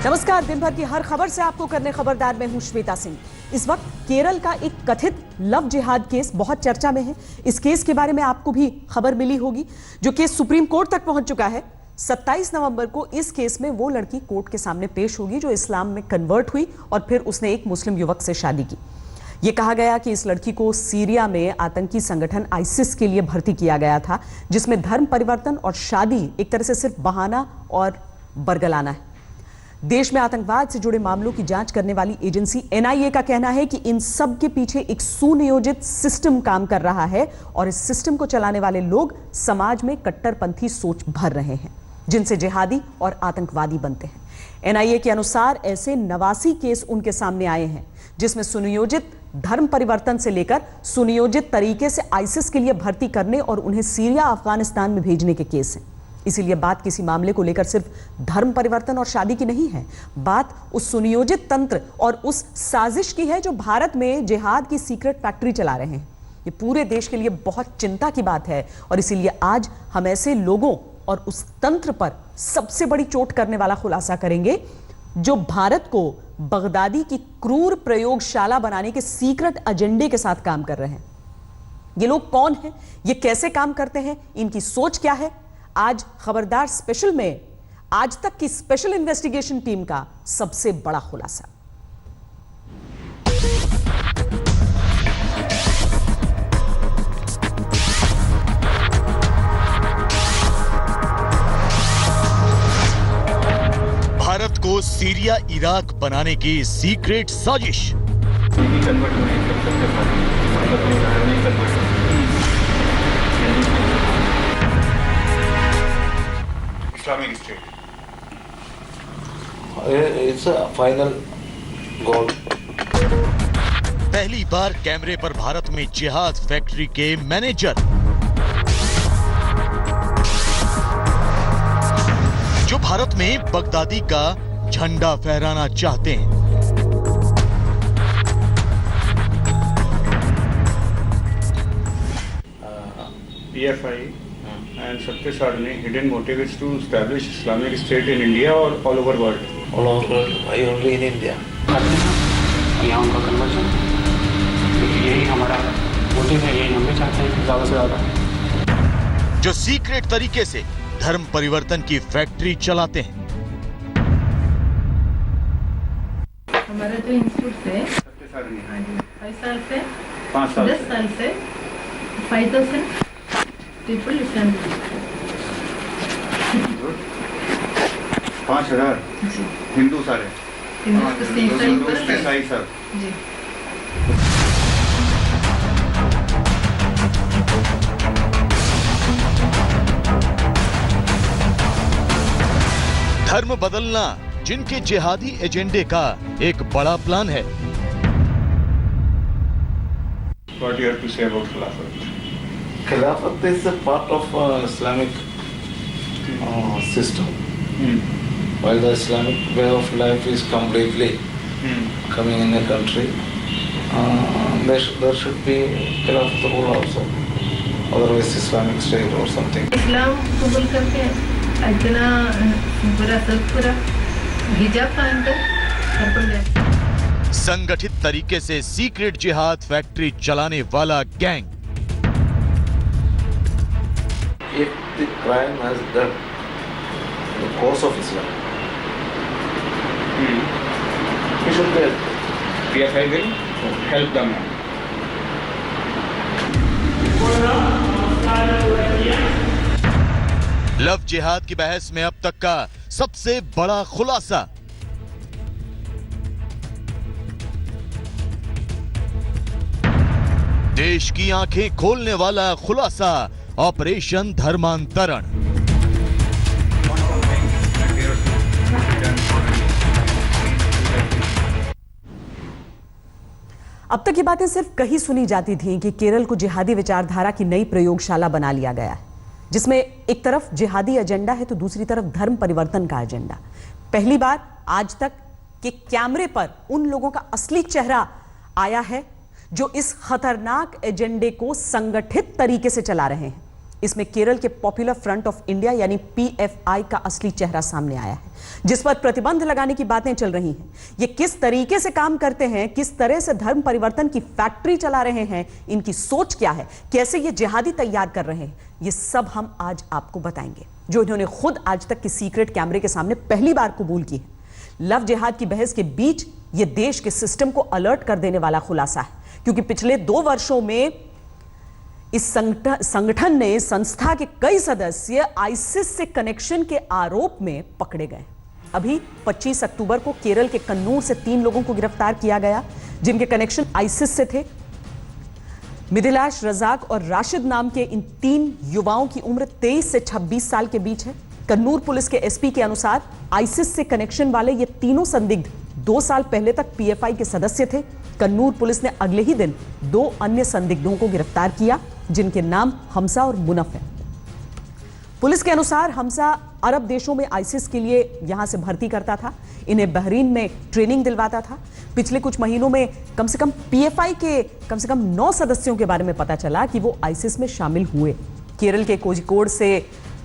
नमस्कार। दिन भर की हर खबर से आपको करने खबरदार में हूं श्वेता सिंह। इस वक्त केरल का एक कथित लव जिहाद केस बहुत चर्चा में है। इस केस के बारे में आपको भी खबर मिली होगी, जो केस सुप्रीम कोर्ट तक पहुंच चुका है। 27 नवंबर को इस केस में वो लड़की कोर्ट के सामने पेश होगी जो इस्लाम में कन्वर्ट हुई और फिर उसने एक मुस्लिम युवक से शादी की। ये कहा गया कि इस लड़की को सीरिया में आतंकी संगठन आईसिस के लिए भर्ती किया गया था, जिसमें धर्म परिवर्तन और शादी एक तरह से सिर्फ बहाना और बरगलाना है। देश में आतंकवाद से जुड़े मामलों की जांच करने वाली एजेंसी एनआईए का कहना है कि इन सब के पीछे एक सुनियोजित सिस्टम काम कर रहा है और इस सिस्टम को चलाने वाले लोग समाज में कट्टरपंथी सोच भर रहे हैं, जिनसे जिहादी और आतंकवादी बनते हैं। एनआईए के अनुसार ऐसे 89 केस उनके सामने आए हैं, जिसमें सुनियोजित धर्म परिवर्तन से लेकर सुनियोजित तरीके से आईसिस के लिए भर्ती करने और उन्हें सीरिया अफगानिस्तान में भेजने के केस हैं। इसीलिए बात किसी मामले को लेकर सिर्फ धर्म परिवर्तन और शादी की नहीं है, बात उस सुनियोजित तंत्र और उस साजिश की है जो भारत में जिहाद की सीक्रेट फैक्ट्री चला रहे हैं। ये पूरे देश के लिए बहुत चिंता की बात है और इसीलिए आज हम ऐसे लोगों और उस तंत्र पर सबसे बड़ी चोट करने वाला खुलासा करेंगे जो भारत को बगदादी की क्रूर प्रयोगशाला बनाने के सीक्रेट एजेंडे के साथ काम कर रहे हैं। ये लोग कौन हैं, ये कैसे काम करते हैं, इनकी सोच क्या है? आज खबरदार स्पेशल में आज तक की स्पेशल इन्वेस्टिगेशन टीम का सबसे बड़ा खुलासा। भारत को सीरिया इराक बनाने की सीक्रेट साजिश। Islamic State. It's a final goal. पहली बार कैमरे पर भारत में जिहाद फैक्ट्री के मैनेजर, जो भारत में बगदादी का झंडा फहराना चाहते हैं। PFI and Satya Sarni hidden motive is to establish Islamic State in India or all over world. All over world, why only in India? यहाँ उनका कन्वर्जन, क्योंकि यही हमारा मोटिव है, यही हम भी चाहते हैं ज़्यादा से ज़्यादा। जो सीक्रेट तरीके से धर्म परिवर्तन की फैक्ट्री चलाते हैं। हमारा जो इंस्टीट्यूट है सत्य सारनी 5 साल से 5 साल 10 साल से 5000 पीपल इस्लामिक 5000 हिंदू सारे हिंदू ईसाई सब। जी। धर्म बदलना जिनके जिहादी एजेंडे का एक बड़ा प्लान है। What you have to say about Khilafat? Khilafat is a part of Islamic system. While the Islamic way of life is completely coming in a country, there should be Khilafat rule also. Otherwise, Islamic State or something. इस्लाम कबूल करके इतना पूरा सब पूरा हिजाब पहनकर घर पर गए। संगठित तरीके से सीक्रेट जिहाद फैक्ट्री चलाने वाला gang. If the crime has done the cause of Islam, we should be helped. PFI will help them. Love जिहाद की बहस में अब तक का सबसे बड़ा खुलासा। देश की आंखें खोलने वाला खुलासा, ऑपरेशन धर्मांतरण। अब तक ये बातें सिर्फ कहीं सुनी जाती थीं कि केरल को जिहादी विचारधारा की नई प्रयोगशाला बना लिया गया है, जिसमें एक तरफ जिहादी एजेंडा है तो दूसरी तरफ धर्म परिवर्तन का एजेंडा। पहली बार आज तक के कैमरे पर उन लोगों का असली चेहरा आया है जो इस खतरनाक एजेंडे को संगठित तरीके से चला रहे हैं। इसमें केरल के पॉपुलर फ्रंट ऑफ इंडिया यानी पीएफआई का असली चेहरा सामने आया है, जिस पर प्रतिबंध लगाने की बातें चल रही हैं। ये किस तरीके से काम करते हैं, किस तरह से धर्म परिवर्तन की फैक्ट्री चला रहे हैं, इनकी सोच क्या है, कैसे ये जिहादी तैयार कर रहे हैं, ये सब हम आज आपको बताएंगे, जो इन्होंने खुद आज तक के सीक्रेट कैमरे के सामने पहली बार कबूल की है। लव जिहाद की बहस के बीच ये देश के सिस्टम को अलर्ट कर देने वाला खुलासा है, क्योंकि पिछले 2 वर्षों में इस संगठन ने संस्था के कई सदस्य आईसिस से कनेक्शन के आरोप में पकड़े गए। अभी 25 अक्टूबर को केरल के कन्नूर से 3 लोगों को गिरफ्तार किया गया, जिनके कनेक्शन आईसिस से थे। मिथिलाश, रजाक और राशिद नाम के इन 3 युवाओं की उम्र 23 से 26 साल के बीच है। कन्नूर पुलिस के एसपी के अनुसार आईसिस से कनेक्शन वाले ये तीनों संदिग्ध 2 साल पहले तक पीएफआई के सदस्य थे। कन्नूर पुलिस ने अगले ही दिन 2 अन्य संदिग्धों को गिरफ्तार किया, जिनके नाम हमसा और मुनफ है। पुलिस के अनुसार हमसा अरब देशों में आईसिस के लिए यहां से भर्ती करता था, इन्हें बहरीन में ट्रेनिंग दिलवाता था। पिछले कुछ महीनों में कम से कम पीएफआई के कम से कम 9 सदस्यों के बारे में पता चला कि वो आईसिस में शामिल हुए। केरल के कोझिकोड से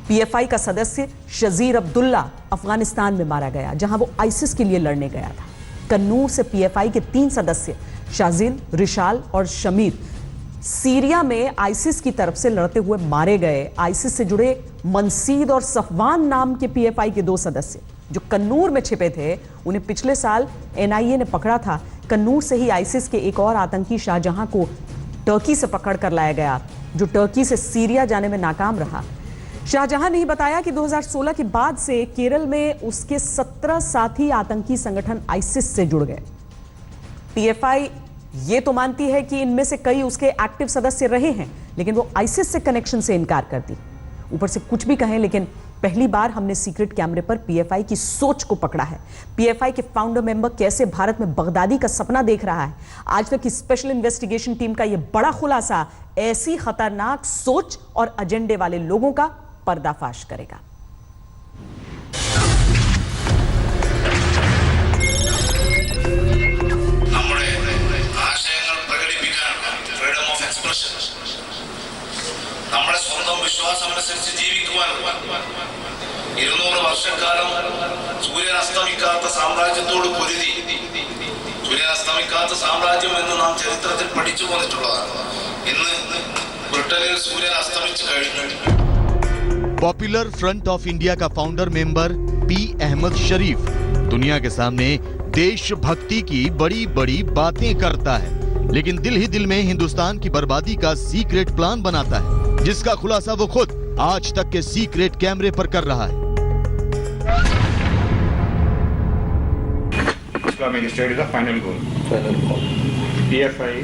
पीएफआई का सदस्य शजीर अब्दुल्ला अफगानिस्तान में मारा गया, जहां वो आईसिस के लिए लड़ने गया था। कन्नूर से पीएफआई के 3 सदस्य शाजिल, रिशाल और शमीर सीरिया में आईसिस की तरफ से लड़ते हुए मारे गए। आईसिस से जुड़े मनसीद और सफवान नाम के पीएफआई के 2 सदस्य जो कन्नूर में छिपे थे, उन्हें पिछले साल एनआईए ने पकड़ा था। कन्नूर से ही आईसिस के एक और आतंकी शाहजहां को टर्की से पकड़ कर लाया गया, जो टर्की से सीरिया जाने में नाकाम रहा। शाहजहां ने ही बताया कि 2016 के बाद से केरल में उसके 17 साथी आतंकी संगठन आईसिस से जुड़ गए। पीएफआई ये तो मानती है कि इनमें से कई उसके एक्टिव सदस्य रहे हैं, लेकिन वो आईसिस से कनेक्शन से इनकार करती। ऊपर से कुछ भी कहें, लेकिन पहली बार हमने सीक्रेट कैमरे पर पीएफआई की सोच को पकड़ा है। पीएफआई के फाउंडर मेंबर कैसे भारत में बगदादी का सपना देख रहा है। आज तक की स्पेशल इन्वेस्टिगेशन टीम का यह बड़ा खुलासा ऐसी खतरनाक सोच और एजेंडे वाले लोगों का पर्दाफाश करेगा। നമ്മുടെ സ്വന്തം വിശ്വാസമനുസരിച്ച് ജീവിക്കുവാനുള്ള 200 വർഷക്കാലം സൂര്യൻ അസ്തമിക്കാത്ത സാമ്രാജ്യത്തോട് പൊരുതി. സൂര്യൻ അസ്തമിക്കാത്ത സാമ്രാജ്യം എന്ന് നാം ചരിത്രത്തിൽ പഠിച്ചു പോന്നിട്ടുള്ളതാണ്. ഇന്ന് ബ്രിട്ടനിൽ സൂര്യൻ അസ്തമിച്ചു കഴിഞ്ഞു. पॉपुलर फ्रंट ऑफ इंडिया का फाउंडर मेंबर पी अहमद शरीफ दुनिया के सामने देशभक्ति की बड़ी बड़ी बातें करता है, लेकिन दिल ही दिल में हिंदुस्तान की बर्बादी का सीक्रेट प्लान बनाता है, जिसका खुलासा वो खुद आज तक के सीक्रेट कैमरे पर कर रहा है। Islamic State is the final goal. Final call. PFI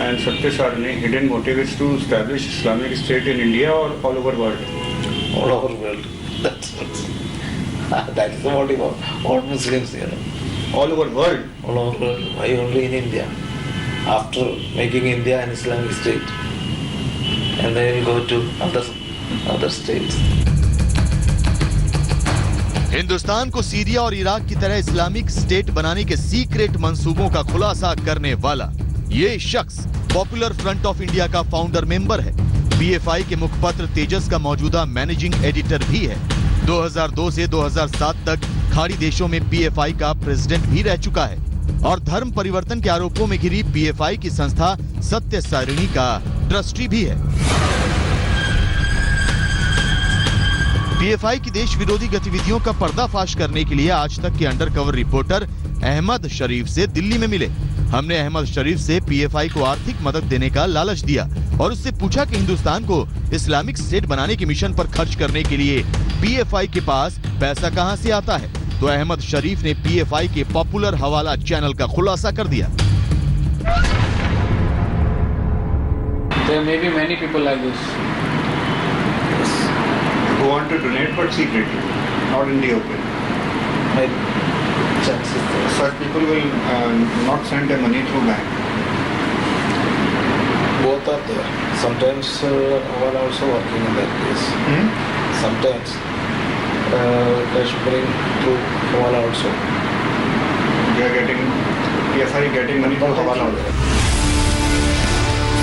and Satya Sarni hidden motive is to establish Islamic State in India or all over world. All over world. That's the motive of all Muslims here. All over world. All over world. Why only in India? After making India an Islamic state, and then we go to other states. Hindustan को Syria और Iraq की तरह Islamic state बनाने के secret मंसूबों का खुलासा करने वाला ये शख्स पॉपुलर फ्रंट ऑफ इंडिया का फाउंडर मेंबर है। पीएफआई के मुखपत्र तेजस का मौजूदा मैनेजिंग एडिटर भी है। 2002 से 2007 तक खाड़ी देशों में पीएफआई का प्रेसिडेंट भी रह चुका है और धर्म परिवर्तन के आरोपों में घिरी पीएफआई की संस्था सत्य सारिणी का ट्रस्टी भी है। पीएफआई की देश विरोधी गतिविधियों का पर्दाफाश करने के लिए आज तक के अंडरकवर रिपोर्टर अहमद शरीफ से दिल्ली में मिले। हमने अहमद शरीफ से पीएफआई को आर्थिक मदद देने का लालच दिया और उससे पूछा कि हिंदुस्तान को इस्लामिक स्टेट बनाने के मिशन पर खर्च करने के लिए पीएफआई के पास पैसा कहां से आता है, तो अहमद शरीफ ने पीएफआई के पॉपुलर हवाला चैनल का खुलासा कर दिया। There may be many people like this. Who want to donate but secretly, not in the open. Such people will not send their money through bank. Both are there. Sometimes one also working in that case. Sometimes cash bring through Hawala also. They are getting PFI getting money through Hawala also.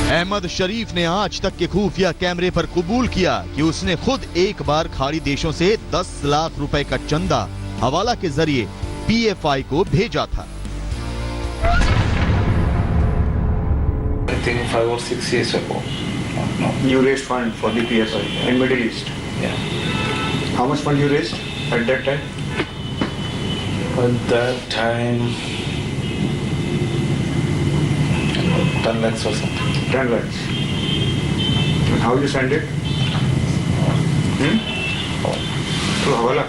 Ahmad शरीफ ने आज तक के खुफिया कैमरे पर कबूल किया कि उसने खुद एक बार खाड़ी देशों से 10 लाख रुपए का चंदा हवाला के जरिए पीएफआई को भेजा था। I think 5 or 6 years ago. No. You raised fund for the PFI in Middle East. Yeah. How much fund you raised at that time? At that time, 10 lakhs or something. 10 lakhs. And how you send it? Through Hawala.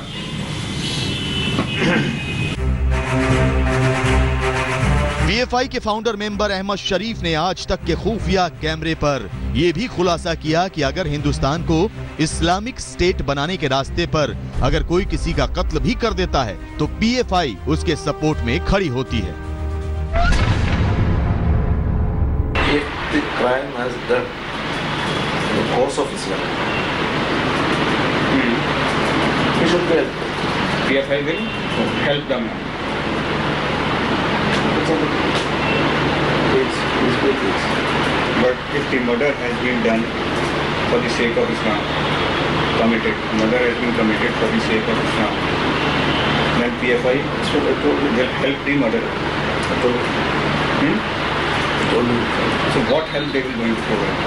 PFI के founder member Ahmad शरीफ ने आज तक के खुफिया कैमरे पर यह भी खुलासा किया कि अगर हिंदुस्तान को इस्लामिक स्टेट बनाने के रास्ते पर अगर कोई किसी का कत्ल भी कर देता है तो पीएफआई उसके सपोर्ट में खड़ी होती है। If the crime has done in the course of Islam, we should be helped. PFI will help them. But if the murder has been done for the sake of Islam, murder has been committed for the sake of Islam, then PFI will help the murderer. So what help they will going to provide?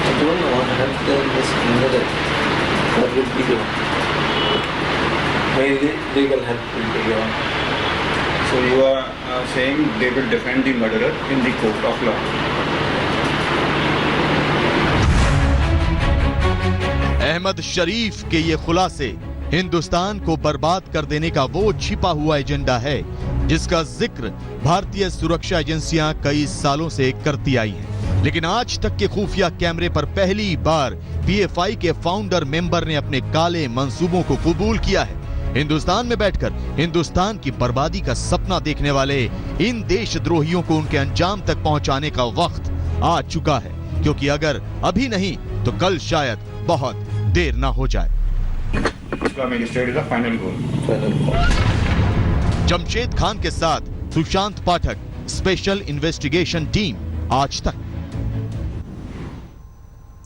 I don't know what help them is needed. What will be given? Mainly legal help will be given. So you are saying they will defend the murderer in the court of law. Ahmad शरीफ के ये खुलासे हिंदुस्तान को बर्बाद कर देने का वो छिपा हुआ एजेंडा है जिसका जिक्र भारतीय सुरक्षा एजेंसियां कई सालों से करती आई हैं। लेकिन आज तक के खुफिया कैमरे पर पहली बार पीएफआई के फाउंडर मेंबर ने अपने काले मंसूबों को कबूल किया है। हिंदुस्तान में बैठकर हिंदुस्तान की बर्बादी का सपना देखने वाले इन देशद्रोहियों को उनके अंजाम तक पहुंचाने का वक्त आ चुका है, क्योंकि अगर अभी नहीं तो कल शायद बहुत देर ना हो जाए। Islamic State is the final goal. Jamshed Khan के साथ सुशांत पाठक, स्पेशल इन्वेस्टिगेशन टीम, आज तक।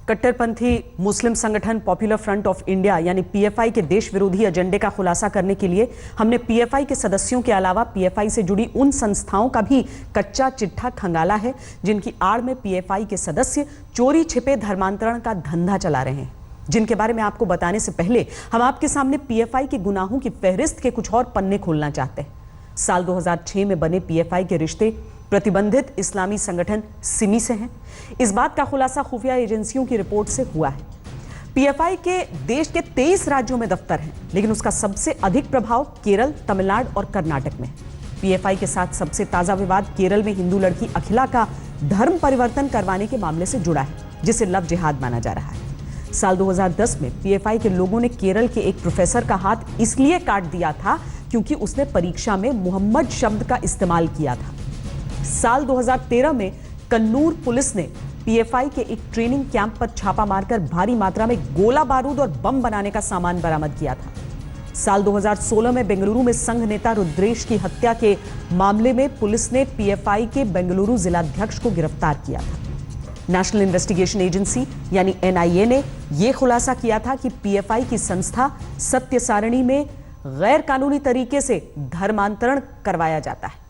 कट्टरपंथी मुस्लिम संगठन पॉपुलर फ्रंट ऑफ इंडिया यानी पीएफआई के देश विरोधी एजेंडे का खुलासा करने के लिए हमने पीएफआई के सदस्यों के अलावा पीएफआई से जुड़ी उन संस्थाओं का भी कच्चा चिट्ठा खंगाला है जिनकी आड़ में पीएफआई के सदस्य चोरी छिपे धर्मांतरण का धंधा चला रहे हैं, जिनके बारे में आपको बताने से पहले हम आपके सामने पीएफआई के गुनाहों की फहरिस्त के कुछ और पन्ने खोलना चाहते हैं। साल 2006 में बने पीएफआई के रिश्ते प्रतिबंधित इस्लामी संगठन सिमी से हैं। इस बात का खुलासा खुफिया एजेंसियों की रिपोर्ट से हुआ है। पीएफआई के देश के 23 राज्यों में दफ्तर हैं, लेकिन उसका सबसे अधिक प्रभाव केरल, तमिलनाडु और कर्नाटक में है। पीएफआई के साथ सबसे ताजा विवाद केरल में हिंदू लड़की अखिला का धर्म परिवर्तन करवाने के मामले से जुड़ा है, जिसे लव जिहाद माना जा रहा है। साल 2010 में पीएफआई के लोगों ने केरल के एक प्रोफेसर का हाथ इसलिए काट दिया था क्योंकि उसने परीक्षा में मोहम्मद शब्द का इस्तेमाल किया था। साल 2013 में कन्नूर पुलिस ने पीएफआई के एक ट्रेनिंग कैंप पर छापा मारकर भारी मात्रा में गोला बारूद और बम बनाने का सामान बरामद किया था। साल 2016 में बेंगलुरु में संघ नेता रुद्रेश की हत्या के मामले में पुलिस ने पीएफआई के बेंगलुरु जिलाध्यक्ष को गिरफ्तार किया था। नेशनल इन्वेस्टिगेशन एजेंसी यानी एनआईए ने यह खुलासा किया था कि पीएफआई की संस्था सत्य सारणी में गैर कानूनी तरीके से धर्मांतरण करवाया जाता है।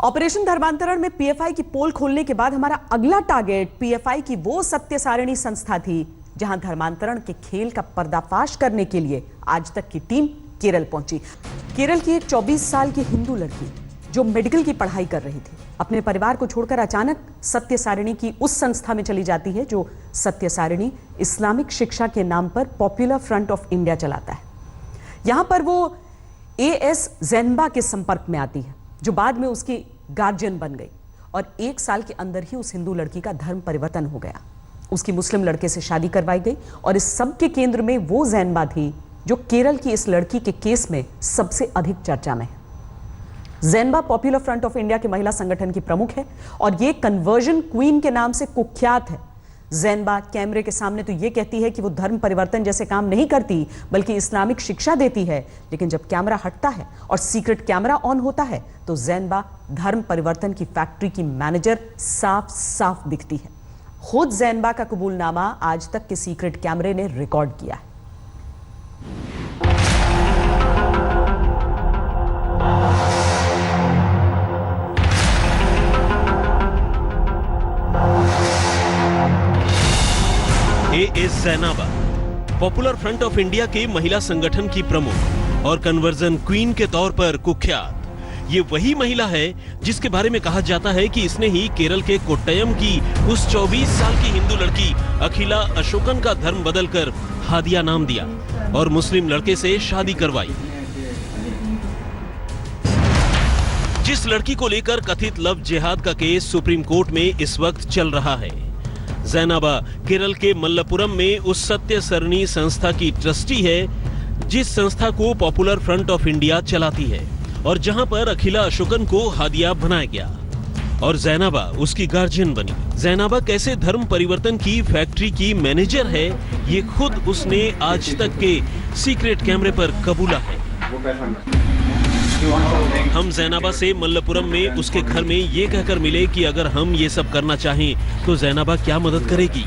ऑपरेशन धर्मांतरण में पीएफआई की पोल खोलने के बाद हमारा अगला टारगेट पीएफआई की वो सत्य सारणी संस्था थी जहां धर्मांतरण के खेल का पर्दाफाश करने के लिए आज तक की टीम केरल पहुंची। केरल की एक 24 साल की हिंदू लड़की जो मेडिकल की पढ़ाई कर रही थी, अपने परिवार को छोड़कर अचानक सत्य सारणी की उस संस्था में चली जाती है जो सत्य सारणी इस्लामिक शिक्षा के नाम पर पॉपुलर फ्रंट ऑफ इंडिया चलाता है। यहां पर वो एएस ज़ैनबा के संपर्क में आती है जो बाद में उसकी गार्जियन बन गई और 1 साल के अंदर ही उस हिंदू लड़की का धर्म परिवर्तन हो गया। उसकी मुस्लिम लड़के से शादी करवाई गई और इस सब के केंद्र में वो ज़ैनबा थी जो केरल की इस लड़की के केस में सबसे अधिक चर्चा में है। ज़ैनबा पॉपुलर फ्रंट ऑफ इंडिया के महिला संगठन की प्रमुख है और ये कन्वर्जन क्वीन के नाम से कुख्यात है। जैनबा कैमरे के सामने तो ये कहती है कि वो धर्म परिवर्तन जैसे काम नहीं करती बल्कि इस्लामिक शिक्षा देती है, लेकिन जब कैमरा हटता है और सीक्रेट कैमरा ऑन होता है तो जैनबा धर्म परिवर्तन की फैक्ट्री की मैनेजर साफ साफ दिखती है। खुद जैनबा का कबूलनामा आज तक के सीक्रेट कैमरे ने रिकॉर्ड किया है। A S Zainaba Popular Front of India के महिला संगठन की प्रमुख और कन्वर्जन क्वीन के तौर पर कुख्यात। ये वही महिला है जिसके बारे में कहा जाता है कि इसने ही केरल के कोट्टयम की उस 24 साल की हिंदू लड़की अखिला अशोकन का धर्म बदलकर हादिया नाम दिया और मुस्लिम लड़के से शादी करवाई। जिस लड़की को लेकर कथित लव जिहाद का केस सुप्रीम कोर्ट में इस वक्त चल रहा है। जैनाबा केरल के मल्लपुरम में उस सत्य सरणी संस्था की ट्रस्टी है जिस संस्था को पॉपुलर फ्रंट ऑफ इंडिया चलाती है और जहां पर अखिला अशोकन को हादिया बनाया गया और जैनाबा उसकी गार्जियन बनी। जैनाबा कैसे धर्म परिवर्तन की फैक्ट्री की मैनेजर है ये खुद उसने आज तक के सीक्रेट कैमरे पर कबूला है। हम जैनाबा से मल्लपुरम में उसके घर में ये कहकर मिले कि अगर हम ये सब करना चाहें तो जैनाबा क्या मदद करेगी।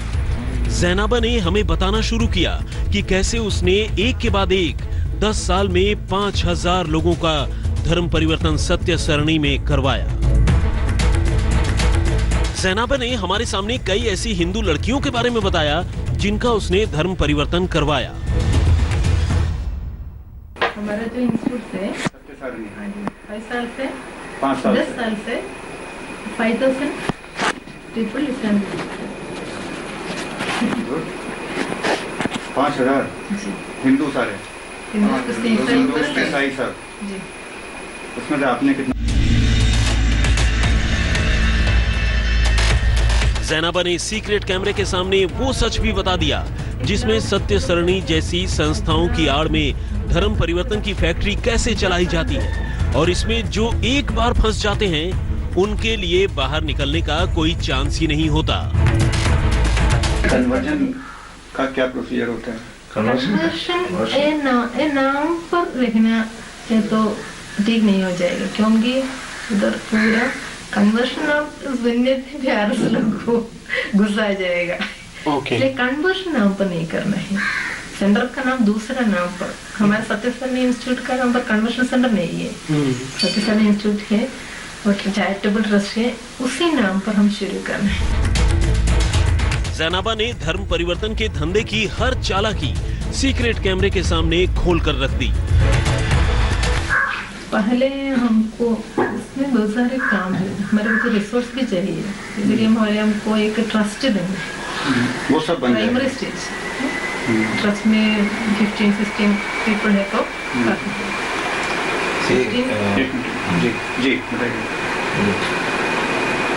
जैनाबा ने हमें बताना शुरू किया कि कैसे उसने एक के बाद एक 10 साल में 5000 लोगों का धर्म परिवर्तन सत्य सरणी में करवाया। जैनाबा ने हमारे सामने कई ऐसी हिंदू लड़कियों के बारे में बताया जिनका उसने धर्म परिवर्तन करवाया। हमारा जो इंस्टीट्यूट है 5 साल से 10 साल से 5000 पीपल इस्लाम 5000 हिंदू सारे हिंदू ईसाई सब जी। उसमें से आपने कितना? जैनाबा ने सीक्रेट कैमरे के सामने वो सच भी बता दिया जिसमें सत्य सरणी जैसी संस्थाओं की आड़ में धर्म परिवर्तन की फैक्ट्री कैसे चलाई जाती है और इसमें जो एक बार फंस जाते हैं उनके लिए बाहर निकलने का कोई चांस ही नहीं होता। कन्वर्जन का क्या प्रोसीजर होता है? कन्वर्शन नाम पर लिखना है तो ठीक नहीं हो जाएगा क्योंकि उधर पूरा कन्वर्शन नाम सुनने से प्यार से लोग को गुस्सा आ जाएगा। इसलिए कन्वर्शन नाम पर नहीं करना है। सेंटर का नाम दूसरा नाम पर, हमारे सत्य सरणी इंस्टीट्यूट का नाम पर कन्वर्शन सेंटर नहीं है। सत्य सरणी इंस्टीट्यूट है और चैरिटेबल ट्रस्ट है, उसी नाम पर हम शुरू करना है। जैनाबा ने धर्म परिवर्तन के धंधे की हर चालाकी सीक्रेट कैमरे के सामने खोल कर रख दी। पहले हमको इसमें बहुत सारे काम है, हमारे को रिसोर्स भी चाहिए, इसलिए हमको एक ट्रस्ट देंगे। वो सब बन जाएगा। प्राइमरी स्टेज ट्रस्ट में 15-16 पीपल है तो जी बताइए।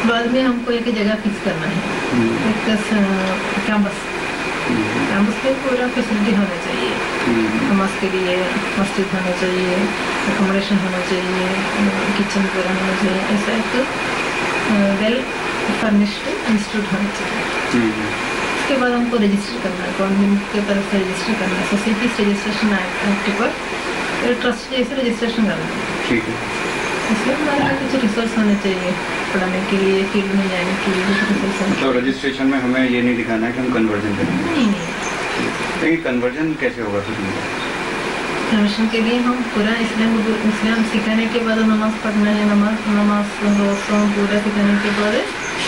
बाद में हमको एक जगह फिक्स करना है, एक कैंपस पे पूरा फैसिलिटी होना चाहिए। नमाज के लिए मस्जिद होना चाहिए, अकोमोडेशन होना चाहिए, किचन पूरा होना चाहिए, ऐसा एक वेल फर्निश्ड इंस्टीट्यूट होना चाहिए। उसके बाद हमको रजिस्टर करना है, गवर्नमेंट के तरफ से रजिस्टर करना है, सोसाइटी रजिस्ट्रेशन एक्ट पर ट्रस्ट जैसे रजिस्ट्रेशन करना है। ठीक है। इसलिए हमारे लिए कुछ रिसोर्स होने चाहिए, पढ़ाने के लिए, फील्ड में जाने के लिए कुछ रिसोर्स होने तो रजिस्ट्रेशन में हमें ये नहीं दिखाना है कि हम कन्वर्जन करेंगे। नहीं। लेकिन कन्वर्जन कैसे होगा फिर? कन्वर्शन के लिए हम पूरा इस्लाम सिखाने के बाद नमाज पढ़ना है, नमाज रोज़ा पूरा सिखाने के बाद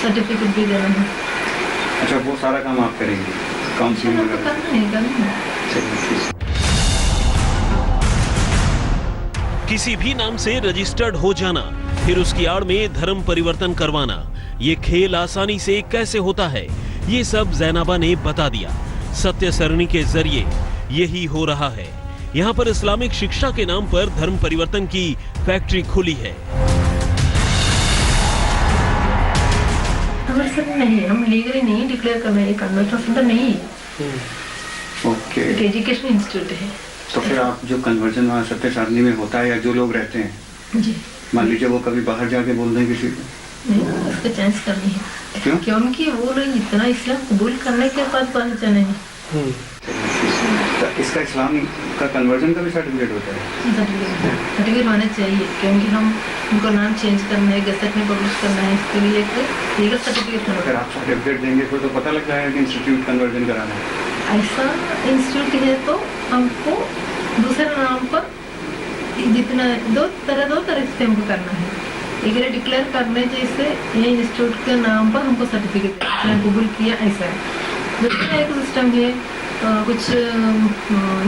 सर्टिफिकेट भी देना है। अच्छा, वो सारा काम आप करेंगे? काउंसलिंग वगैरह करना है। किसी भी नाम से रजिस्टर्ड हो जाना, फिर उसकी आड़ में धर्म परिवर्तन करवाना, ये खेल आसानी से कैसे होता है ये सब जैनाबा ने बता दिया। सत्य सरणी के जरिए यही हो रहा है। यहाँ पर इस्लामिक शिक्षा के नाम पर धर्म परिवर्तन की फैक्ट्री खुली है। नहीं, हम लीगली नहीं डिक्लेयर कर रहे हैं, कन्वर्जन सेंटर नहीं है, ओके। एजुकेशन इंस्टीट्यूट है। तो फिर आप जो कन्वर्जन वहाँ सत्य सारणी में होता है या जो लोग रहते हैं, जी, मान लीजिए वो कभी बाहर जाके बोल दें किसी को? नहीं, उसका चांस कम नहीं है। क्योंकि वो लोग इतना इस्लाम कबूल करने के बाद पहचाने हैं। इसका इस्लाम का कन्वर्जन का भी सर्टिफिकेट होता है? सर्टिफिकेट होना चाहिए, क्योंकि हम उनको नाम चेंज करना है, गज़ट में पब्लिश करना है, इसके लिए एक लीगल सर्टिफिकेट होना। अगर आप सर्टिफिकेट देंगे फिर तो पता लग जाएगा कि इंस्टीट्यूट कन्वर्जन कराना है। ऐसा इंस्टीट्यूट है तो हमको दूसरे नाम पर जितना दो तरह से हमको करना है। एक डिक्लेयर करने जैसे ये इंस्टीट्यूट के नाम पर हमको सर्टिफिकेट कबूल किया, ऐसा है। दूसरा एक सिस्टम है, कुछ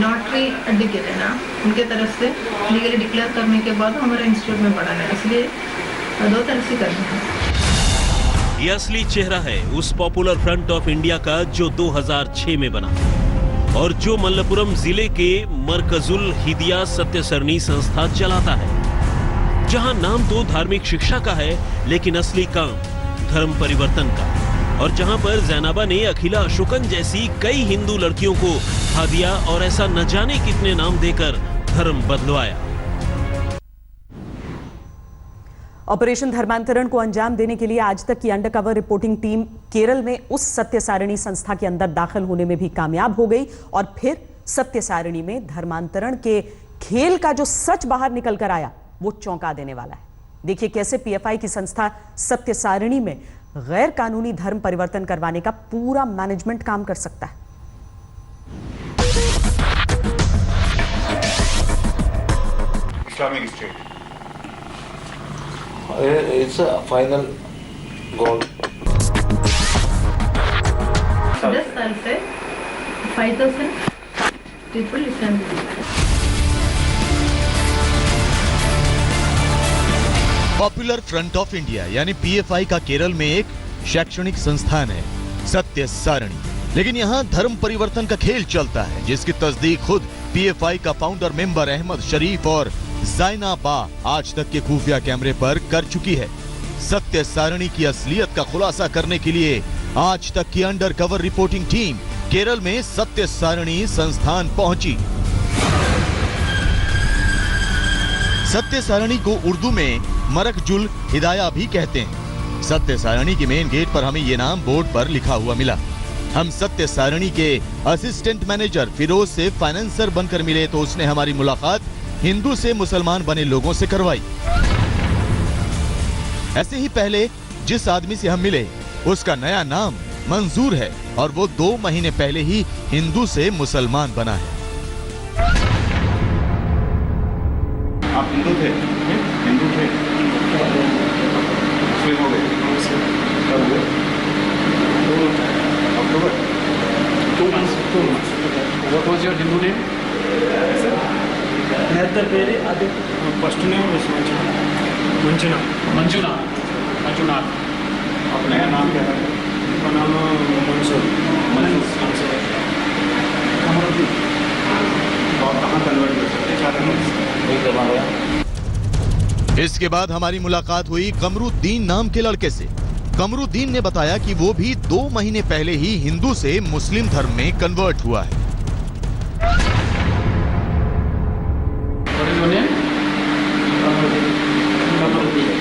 नॉटरी एडवोकेट है ना, उनके तरफ से लीगली डिक्लेयर करने के बाद हमारे इंस्टीट्यूट में पढ़ाना है, इसलिए दो तरह से करना है। ये असली चेहरा है उस पॉपुलर फ्रंट ऑफ इंडिया का जो 2006 में बना और जो मल्लपुरम जिले के मरकजुल हिदिया सत्य सरणी संस्था चलाता है, जहां नाम तो धार्मिक शिक्षा का है लेकिन असली काम धर्म परिवर्तन का, और जहां पर जैनाबा ने अखिला अशोकन जैसी कई हिंदू लड़कियों को हादिया और ऐसा न जाने कितने नाम देकर धर्म बदलवाया। ऑपरेशन धर्मांतरण को अंजाम देने के लिए आज तक की अंडरकवर रिपोर्टिंग टीम केरल में उस सत्य सारणी संस्था के अंदर दाखिल होने में भी कामयाब हो गई और फिर सत्य सारणी में धर्मांतरण के खेल का जो सच बाहर निकल कर आया वो चौंका देने वाला है। देखिए कैसे पीएफआई की संस्था सत्य सारणी में गैर कानूनी धर्म परिवर्तन करवाने का पूरा मैनेजमेंट काम कर सकता है। Islamic state It's a final goal. 10 साल से 5000 people Islam popular Front of India यानी पीएफआई का केरल में एक शैक्षणिक संस्थान है सत्य सारणी, लेकिन यहाँ धर्म परिवर्तन का खेल चलता है जिसकी तस्दीक खुद पीएफआई का फाउंडर मेंबर अहमद शरीफ और ज़ैनाबा आज तक के खुफिया कैमरे पर कर चुकी है। सत्य सारणी की असलियत का खुलासा करने के लिए आज तक की अंडरकवर रिपोर्टिंग टीम केरल में सत्य सारणी संस्थान पहुंची। सत्य सारणी को उर्दू में मरकजुल हिदाया भी कहते हैं। सत्य सारणी के मेन गेट पर हमें ये नाम बोर्ड पर लिखा हुआ मिला। हम सत्य सारणी के असिस्टेंट मैनेजर फिरोज से फाइनेंसर बनकर मिले तो उसने हमारी मुलाकात हिंदू से मुसलमान बने लोगों से करवाई। ऐसे ही पहले जिस आदमी से हम मिले उसका नया नाम मंजूर है और वो 2 महीने पहले ही हिंदू से मुसलमान बना है। आप हिंदू थे? हिंदू थे? मुस्लिम हो गए? कब हुए? अक्टूबर? 2 months. What was your Hindu name? First name Manjunath. अब नया नाम क्या है? नाम मंसूर। आप कहाँ कन्वर्ट कर सकते हैं? इसके बाद हमारी मुलाकात हुई कमरुद्दीन नाम के लड़के से। कमरुद्दीन ने बताया कि वो भी 2 महीने पहले ही हिंदू से मुस्लिम धर्म में कन्वर्ट हुआ है।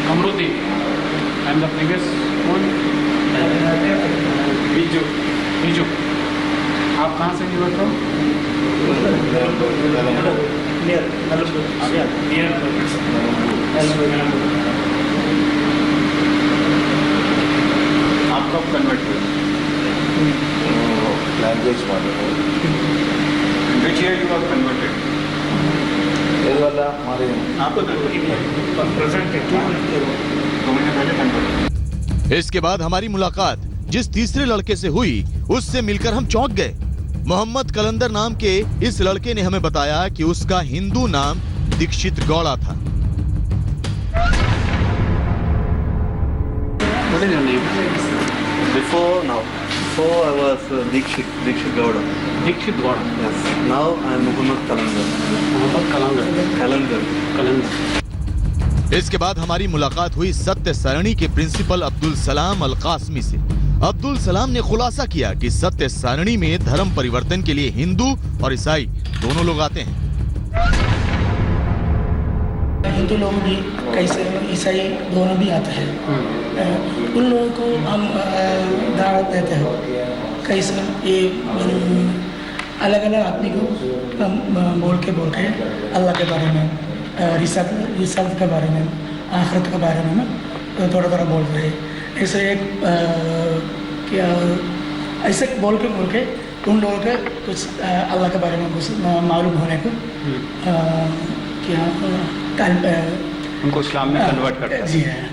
Kamruddin. And the previous one? Biju. आप कहाँ से निकल हो? आप कब कन्वर्ट हुए? Language model. Which year you got converted? ये वाला हमारे आपको प्रेजेंट 2 महीने पहले कन्वर्ट। इसके बाद हमारी मुलाकात जिस तीसरे लड़के से हुई उससे मिलकर हम चौंक गए। मोहम्मद कलंदर नाम के इस लड़के ने हमें बताया कि उसका हिंदू नाम दीक्षित गौड़ा था। What is your name? Before I was Dikshit Gowda. Dikshit Gowda. Yes. Now I am Muhammad Kalandar. इसके बाद हमारी मुलाकात हुई सत्य सारणी के प्रिंसिपल अब्दुल सलाम अल कासमी से। अब्दुल सलाम ने खुलासा किया कि सत्य सारणी में धर्म परिवर्तन के लिए हिंदू और ईसाई दोनों लोग आते हैं। हिंदू लोग भी कैसे ईसाई दोनों भी आते हैं। उन लोगों को हम दावत देते हो कैसे ये अलग अलग आदमी को बोल के अल्लाह के बारे में, रिसालत के बारे में, आखिरत के बारे में थोड़ा थोड़ा बोल रहे हैं। ऐसे एक क्या ऐसे बोल के उन लोगों के कुछ अल्लाह के बारे में कुछ मालूम होने को क्या उनको इस्लाम में कन्वर्ट करते हैं। जी हाँ,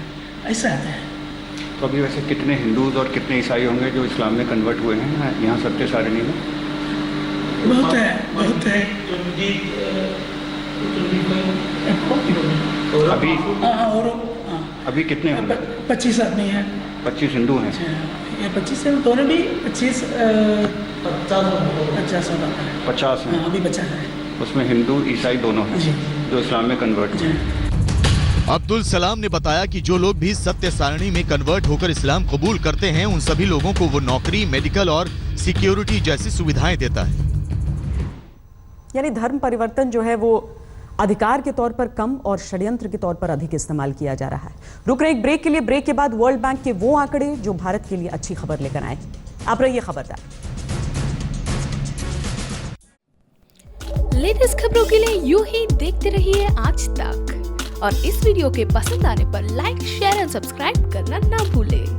ऐसा आता है। तो अभी वैसे कितने हिंदूज और कितने ईसाई होंगे जो इस्लाम में कन्वर्ट हुए हैं यहाँ सत्य सारणी में? बहुत है। अभी और अभी कितने होंगे? 25 आदमी हैं। 25 हिंदू हैं। ये 25 है, दोनों भी 50 हैं। अभी बचा है। उसमें हिंदू ईसाई दोनों हैं जो इस्लाम में कन्वर्ट हुए। अब्दुल सलाम ने बताया कि जो लोग भी सत्य सारणी में कन्वर्ट होकर इस्लाम कबूल करते हैं उन सभी लोगों को वो नौकरी, मेडिकल और सिक्योरिटी जैसी सुविधाएं देता है। यानी धर्म परिवर्तन जो है वो अधिकार के तौर पर कम और षड्यंत्र के तौर पर अधिक इस्तेमाल किया जा रहा है। रुक रहे एक ब्रेक के लिए। ब्रेक के बाद वर्ल्ड बैंक के वो आंकड़े जो भारत के लिए अच्छी खबर लेकर आए। आप रहिए खबरदार। लेटेस्ट खबरों के लिए यूं ही देखते रहिए आज तक और इस वीडियो के पसंद आने पर लाइक, शेयर एंड सब्सक्राइब करना ना भूलें।